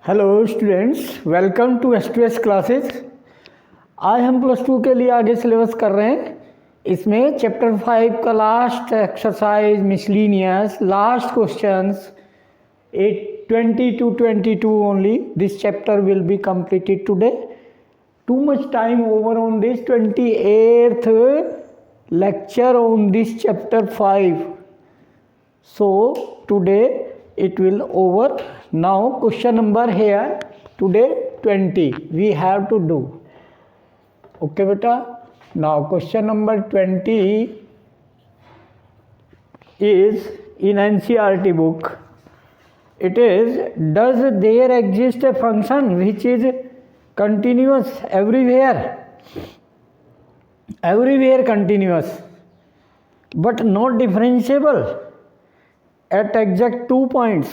Hello students, welcome to S2S classes. आज हम plus two के लिए आगे सिलेबस कर रहे हैं। इसमें चैप्टर 5 का last exercise miscellaneous last questions 20 to 22 only. This chapter will be completed today. Too much time over on this 28th lecture on this chapter 5. So today it will over. Now question number here today 20 we have to do. Okay beta. Now question number 20 is in NCERT book. It is, does there exist a function which is continuous everywhere continuous but not differentiable at exact 2 points?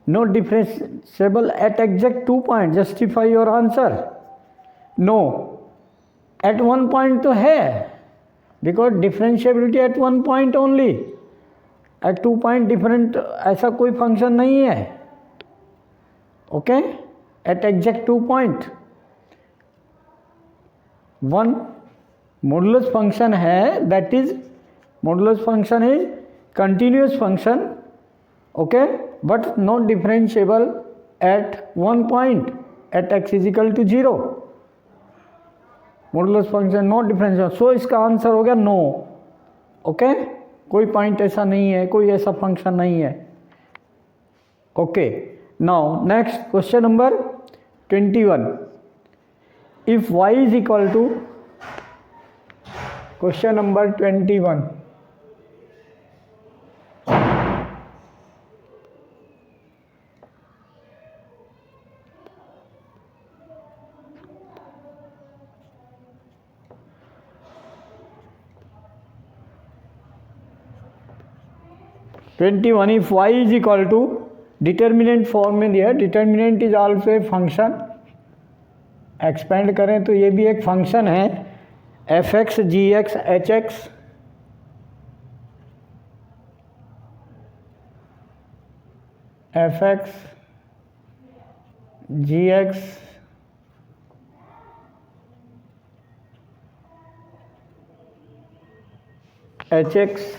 Not differentiable at exact 2 points. Justify your answer. No, at 1 point तो है, because differentiability at 1 point only. At 2 point different ऐसा कोई function नहीं है. Okay, at exact 2 point 1 modulus function है, that is modulus function is continuous function. Okay, but not differentiable at 1 point at x is equal to 0. Modulus function not differential. So इसका answer हो गया no. Okay, कोई point ऐसा नहीं है, कोई ऐसा फंक्शन नहीं है. Okay, now next question number 21. If y is equal to, question number 21. if y is equal to, determinant form में दिया है. Determinant is also a function. Expand करें तो ये भी एक फंक्शन है. F X G X H X F X G X H X.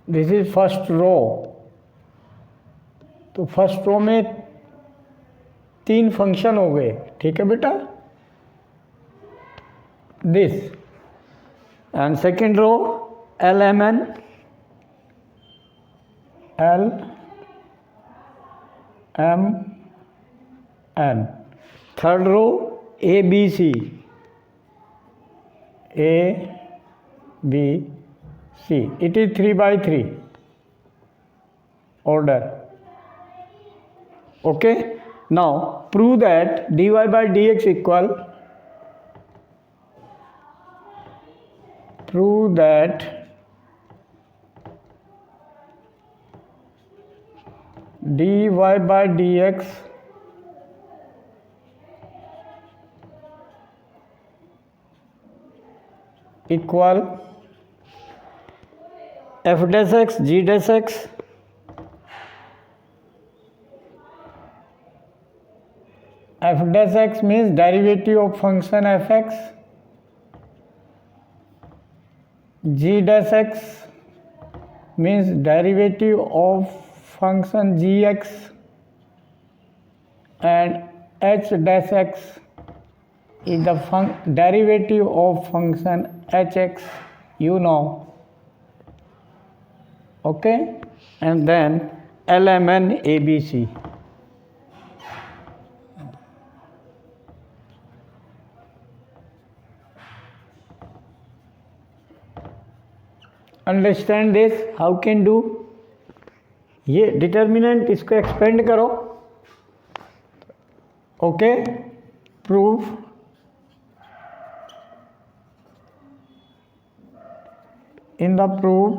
This is first row. तो फर्स्ट रो में 3 फंक्शन हो गए. ठीक है बेटा, this. And second row L M N L M N. Third row A B C A B C. It is 3 by 3 order. Okay, now prove that dy by dx equal, prove that dy by dx equal f dash x g dash x f dash x means derivative of function fx, g dash x means derivative of function gx, and h dash x is the derivative of function hx, you know. Okay, and then LMN ABC. Understand this? How can do? ये determinant, इसको expand करो. Okay, proof in the proof,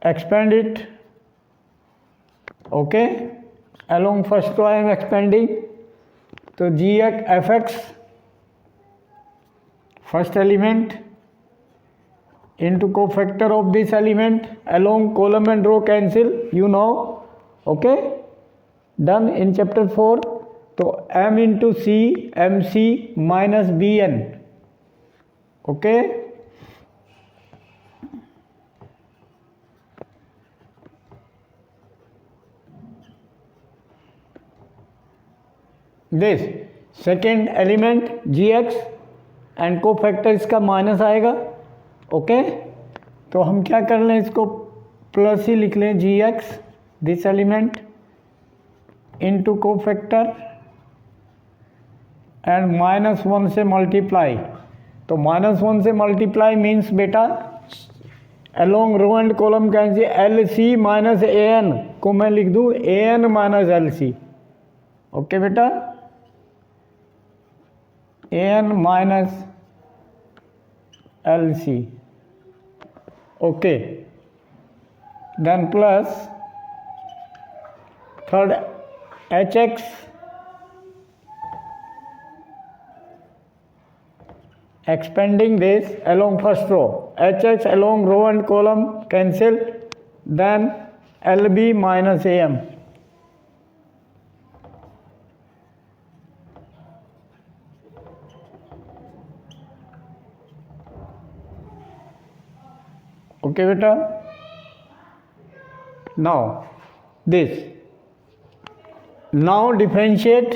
expand it. Okay, along first row I am expanding. तो G F X first element into cofactor of this element along column and row cancel, you know. Okay, done in chapter 4. तो m into c mc minus bn. Okay, this second element gx and को factor इसका minus आएगा. Okay, तो हम क्या कर लें, इसको प्लस ही लिख लें. G X this element into को फैक्टर एंड -1 से मल्टीप्लाई. तो -1 से मल्टीप्लाई मीन्स बेटा along row and column cancel L C minus A N को मैं लिख दूँ A N minus L C. Okay बेटा, A N minus L C. Okay, then plus third H X expanding this along first row, hx along row and column cancel, then lb minus am. Okay beta, now this, now differentiate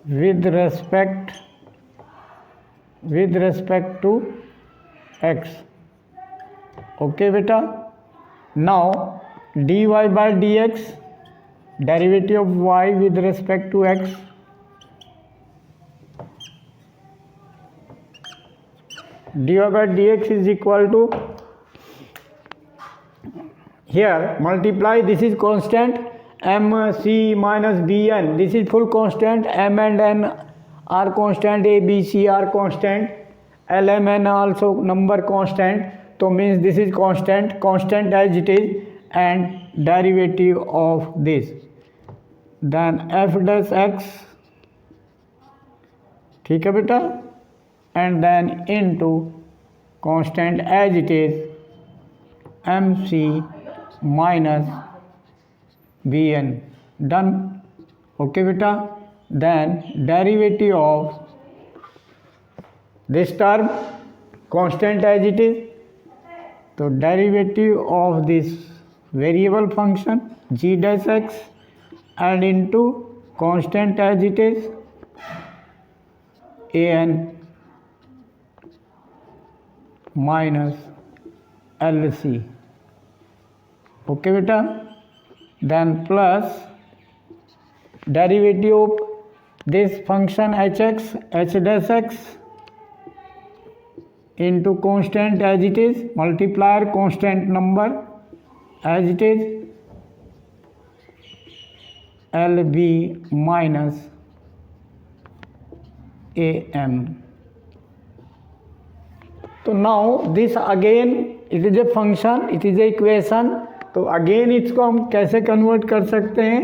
with respect to x. Okay beta, now dy by dx derivative of y with respect to x, dy by dx is equal to, here multiply, this is constant mc minus bn, this is full constant, m and n are constant, a b c are constant, l m n also number constant, so means this is constant as it is, and derivative of this, then f dash x, ठीक है बेटा, and then into constant as it is mc minus bn. Done. Okay beta, then derivative of this term constant as it is, so derivative of this variable function g dash x and into constant as it is an minus lc. Okay beta, then plus derivative of this function hx h dash x into constant as it is, multiplier constant number as it is lb minus am. तो now this again it is a function, it is a equation, तो again इसको हम कैसे convert कर सकते हैं,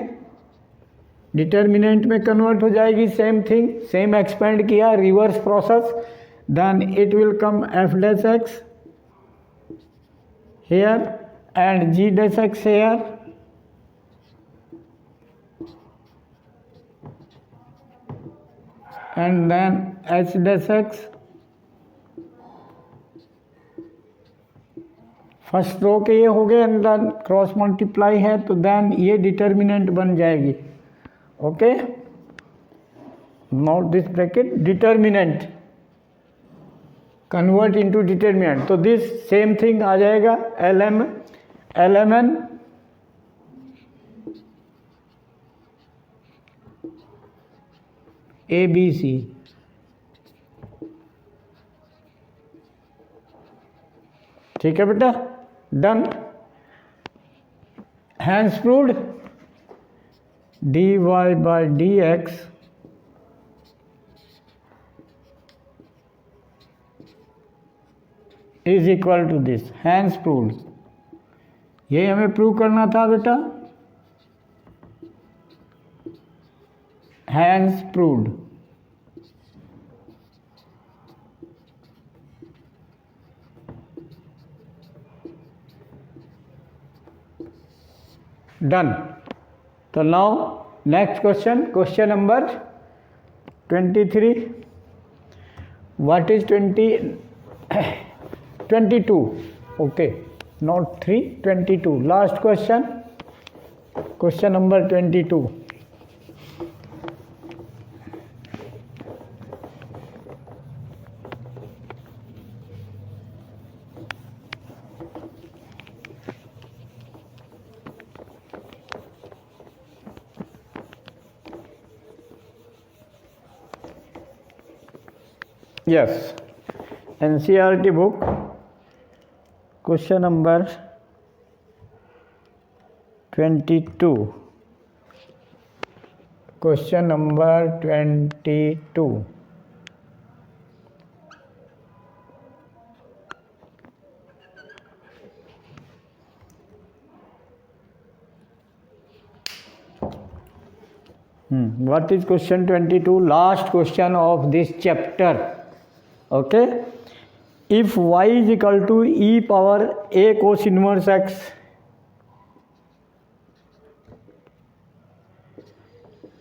determinant में convert हो जाएगी, सेम थिंग, सेम एक्सपेंड किया, reverse process, then it will come F dash X here and G dash X here, and then H dash X. First row के ये हो गए, देन क्रॉस मल्टीप्लाई है तो देन ये डिटर्मिनेंट बन जाएगी. Okay, note this bracket, determinant convert into determinant, तो दिस सेम थिंग आ जाएगा L M N A B C. ठीक है बेटा, done. Hence proved dy by dx is equal to this. Hence proved, ये हमें प्रूव करना था बेटा. hence proved. Done. So now next question number 23. What is 22? Okay, not 3, 22. Last question number 22. Yes, NCERT book, question number 22. Question number 22. What is question 22? Last question of this chapter. Okay, if y is equal to e power a cos inverse x,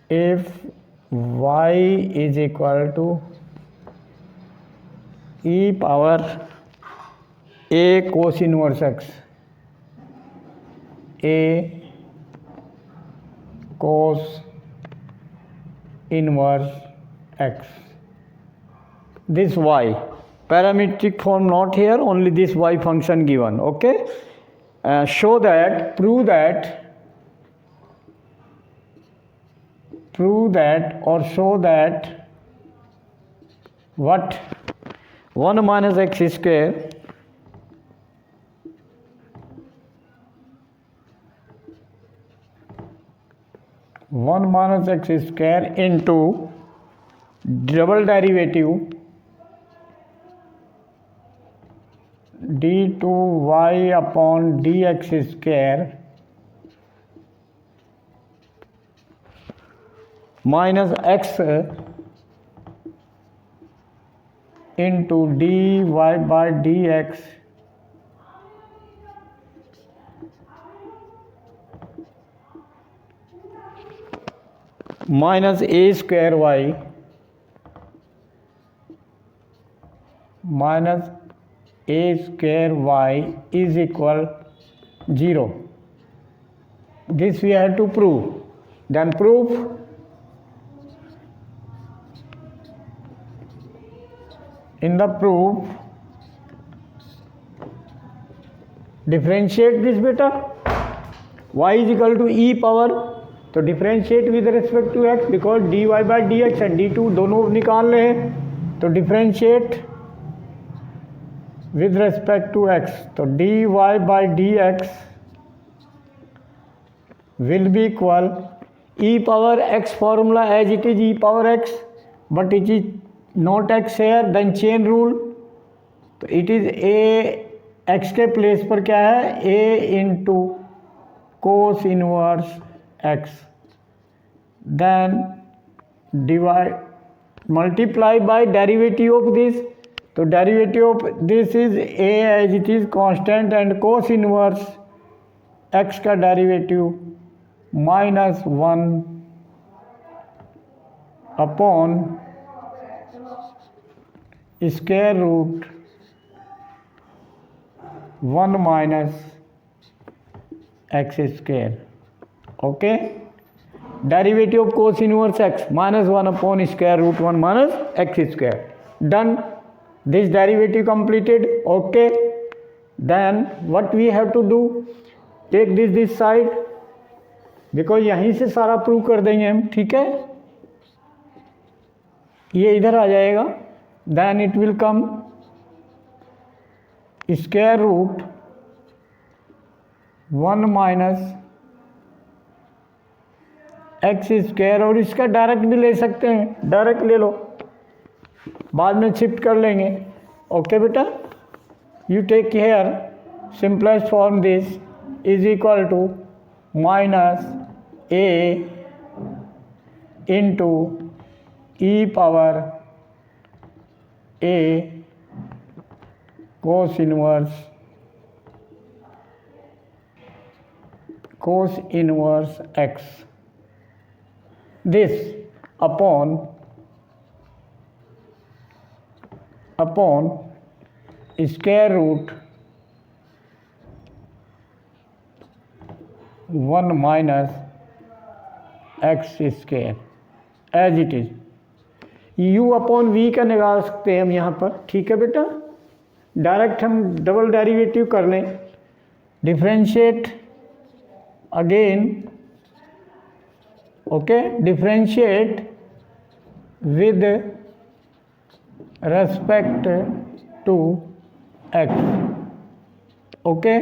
if y is equal to e power a cos inverse x, a cos inverse x, this y, parametric form not here, only this y function given. Okay, prove that or show that what 1 minus x square into double derivative d2y upon dx square minus x into dy by dx minus a square y is equal 0. This we have to prove. Then proof. In the proof, differentiate this beta. Y is equal to e power, तो differentiate with respect to x because dy by dx and d2 दोनों निकाल रहे हैं, तो differentiate with respect to x, तो dy by dx will be equal e power x formula as it is e power x, but it is not x here, then chain rule, तो it is a x के place पर क्या है a into cos inverse x, then divide multiply by derivative of this, तो derivative of this is a as it is constant and cos inverse x का derivative minus 1 upon square root 1 minus x square. Okay, derivative of cos inverse x minus 1 upon square root 1 minus x square. Done. This derivative completed. Okay, then what we have to do, take this side because यहीं से सारा prove कर देंगे हम. ठीक है, ये इधर आ जाएगा. Then it will come square root 1 minus x square, और इसका डायरेक्ट भी ले सकते हैं, डायरेक्ट ले लो, बाद में शिफ्ट कर लेंगे. ओके बेटा, you take care, simplest form this is equal to minus A into e power a cos inverse x, this upon square root 1 minus x square as it is. u upon v का निकाल सकते हैं हम यहाँ पर, ठीक है बेटा। डायरेक्ट हम डबल डेरिवेटिव कर लें, differentiate again, okay, differentiate with respect to x, okay.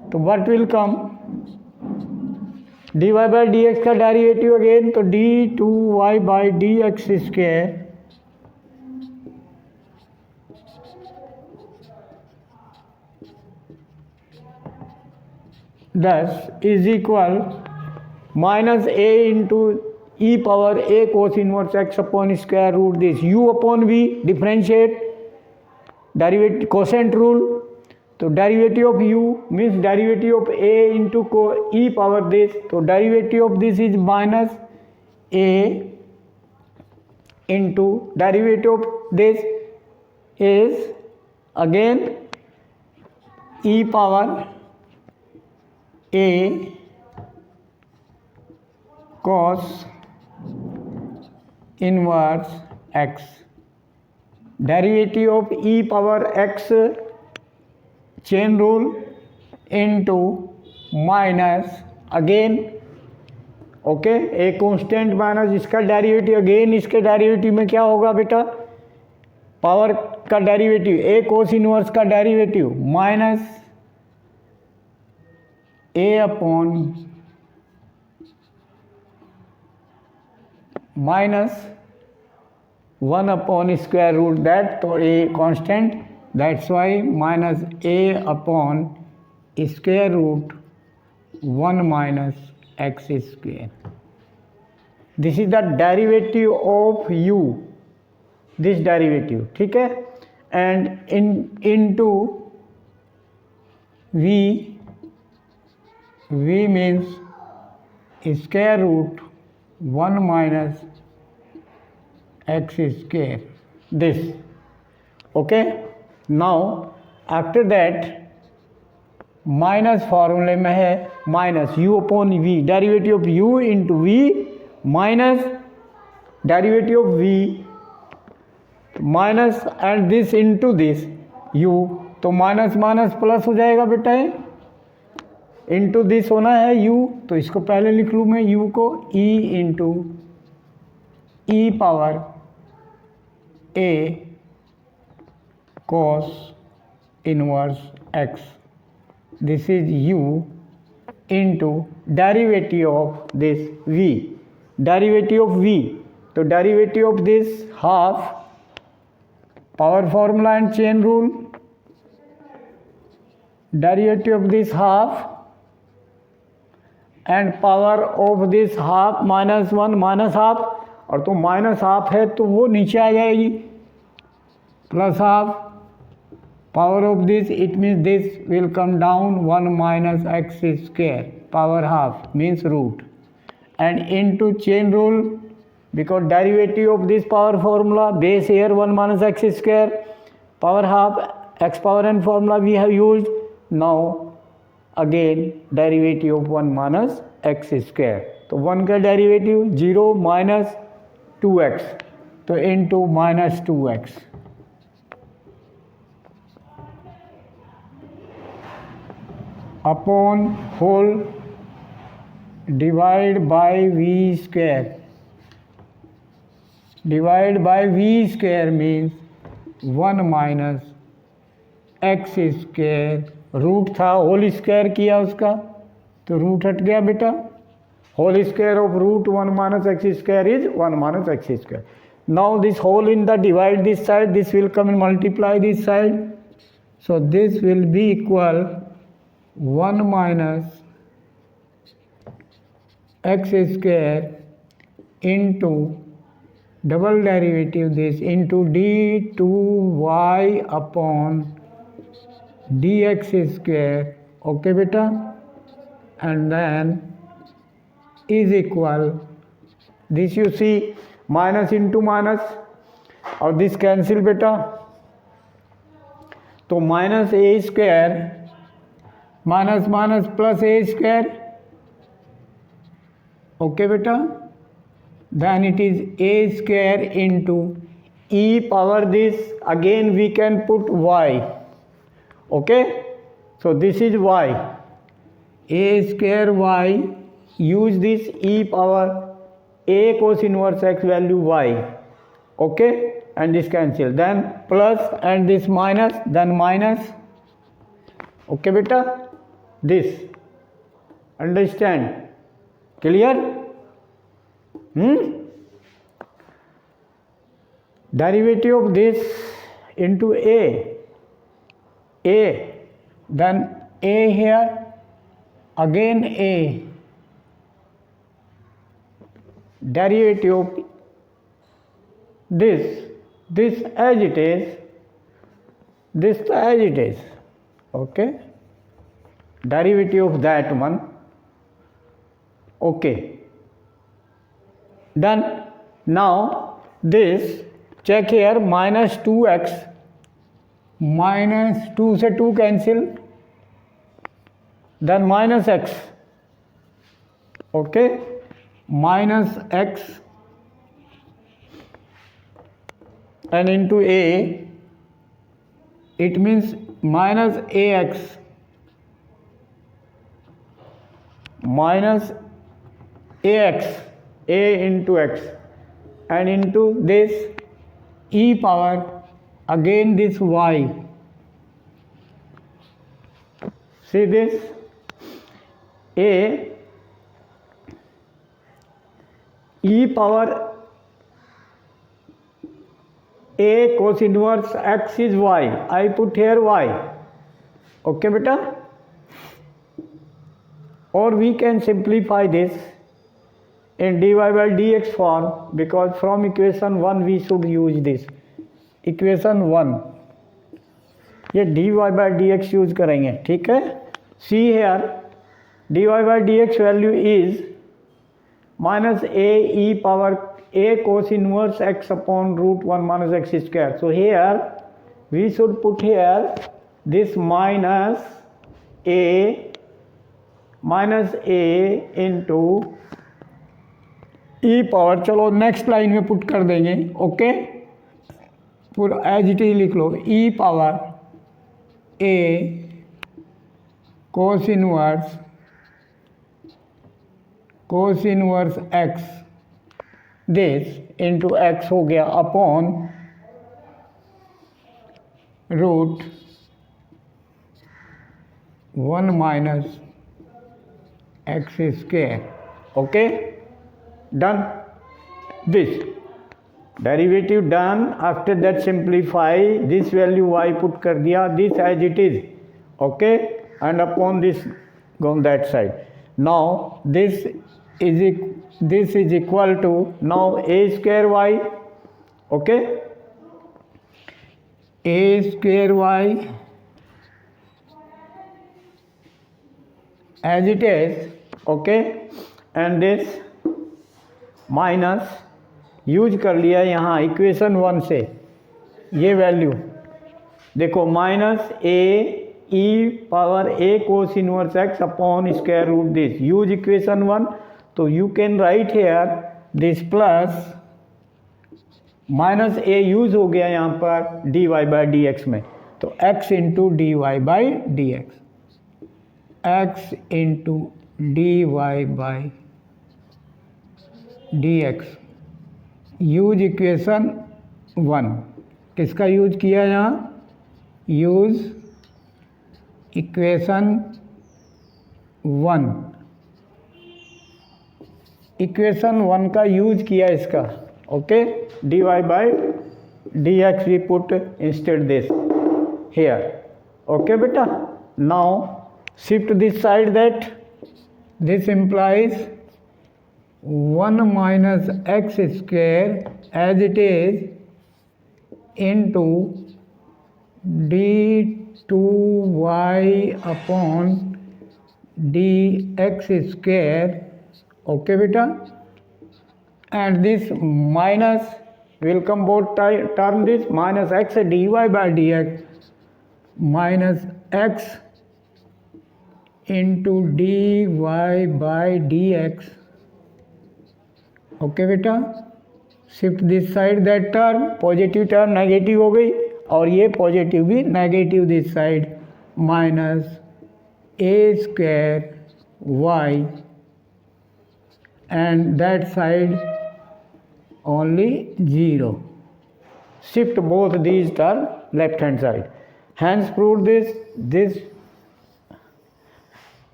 तो what will come, dy by D X का डेरिवेटिव अगेन, तो d2y by D X square thus is equal minus a into E power a cos inverse x upon square root this u upon v, differentiate derivative quotient rule, तो derivative of u means derivative of a into को E power this, तो derivative of this is minus a into derivative of this is again E power a cos inverse x, derivative of e power x chain rule into minus again, okay, A constant minus इसका derivative again, इसके derivative में क्या होगा बेटा, power का derivative A cos inverse का derivative minus A upon minus 1 upon square root that, तो A constant, that's why minus A upon square root 1 minus X square. This is the derivative of u, this derivative, ठीक है। And into v means square root 1 minus X square this, okay. Now after that minus फॉर्मूले में है minus u upon v, derivative of u into v minus derivative of v minus and this into this u, तो minus minus plus हो जाएगा बेटा, into this होना है u, तो इसको पहले लिख लूँ मैं u को e into E power a cos inverse x, this is u into derivative of this v, derivative of v, तो derivative of this half, power formula and chain rule, derivative of this half and power of this half minus 1 minus half, और तो minus half है तो वो नीचे आ जाएगी, plus half, power of this, it means this will come down 1 minus x square, power half means root, and into chain rule, because derivative of this power formula, base here 1 minus x square, power half, x power n formula we have used. Now again derivative of 1 minus x square, तो 1 का derivative 0 minus 2x, तो into minus 2x, upon whole divide by v square, divide by v square means 1 minus X square, root था whole square किया उसका तो root हट गया बेटा, whole square of root 1 minus X square is 1 minus X square. Now this whole in the divide this side, this will come in multiply this side, so this will be equal 1 minus X square into double derivative this into d2y upon dx square. Okay beta, and then is equal, this you see minus into minus और this cancel बेटा, तो minus A square minus minus plus A square. Okay बेटा, then it is a square into e power this, again we can put y. Okay, so this is y, a square y, use this e power a cos inverse x value y. Okay, and this cancel, then plus and this minus, then minus. Okay beta, this understand, clear? Derivative of this into a, then a here, again a, derivative of this as it is, this as it is. Okay, derivative of that one. Okay, done. Now this check here, minus 2x, minus 2 से 2 cancel, then minus x. Okay, minus x and into a, it means minus ax, minus ax, a into x, and into this e power, again this y. See this, a e power a cos inverse x is y, I put here y. Okay beta, or we can simplify this in dy by dx form, because from equation 1 we should use this equation 1, ये dy by dx use करेंगे. ठीक है, see here dy by dx value is minus a e power a cos inverse x upon root 1 minus x square. So here we should put here this minus a into e power, चलो next line में put कर देंगे. Okay, पूरा as it is लिख लो, e power a cos inverse x, this into x हो गया upon root 1 minus x square. Okay, done. This derivative done. After that simplify, this value y put कर दिया, this as it is. Okay, and upon this go on that side. Now this is equal to now a square y. Okay, a square y as it is. Okay, and this minus use कर लिया यहाँ equation 1 से, ये value देखो, minus A E power A cos inverse X upon square root this, use equation 1. तो you can write here this plus minus A use हो गया यहाँ पर D Y by D X में, तो X into D Y by D X, X into D Y by D X, use equation 1. किसका use किया यहाँ? Use equation 1, equation 1 का यूज किया इसका. Okay, D Y by D X we put instead this here. Okay बेटा, now shift this side, that this implies 1 minus x square as it is into d2y upon dx square. Okay beta, and this minus will come both term, this minus x dy by dx minus x into dy by dx. Okay बेटा, shift this side, that term positive term negative हो गई और ये positive भी negative this side, minus A square Y and that side only 0. Shift both these term left hand side. Hence proved this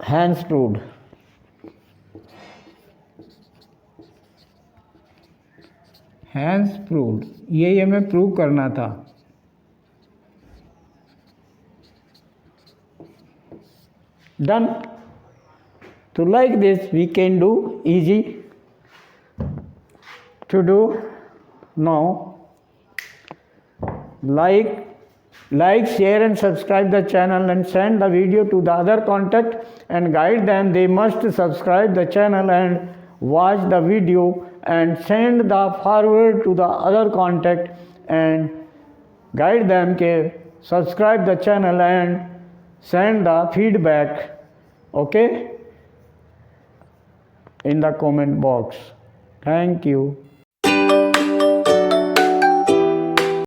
hence proved. Hence proved, यही हमें prove करना था. Done. तो like this we can do easy to do now. Like, share and subscribe the channel and send the video to the other contact and guide them. They must subscribe the channel and watch the video and send the forward to the other contact and guide them ke subscribe the channel and send the feedback, okay, in the comment box. Thank you.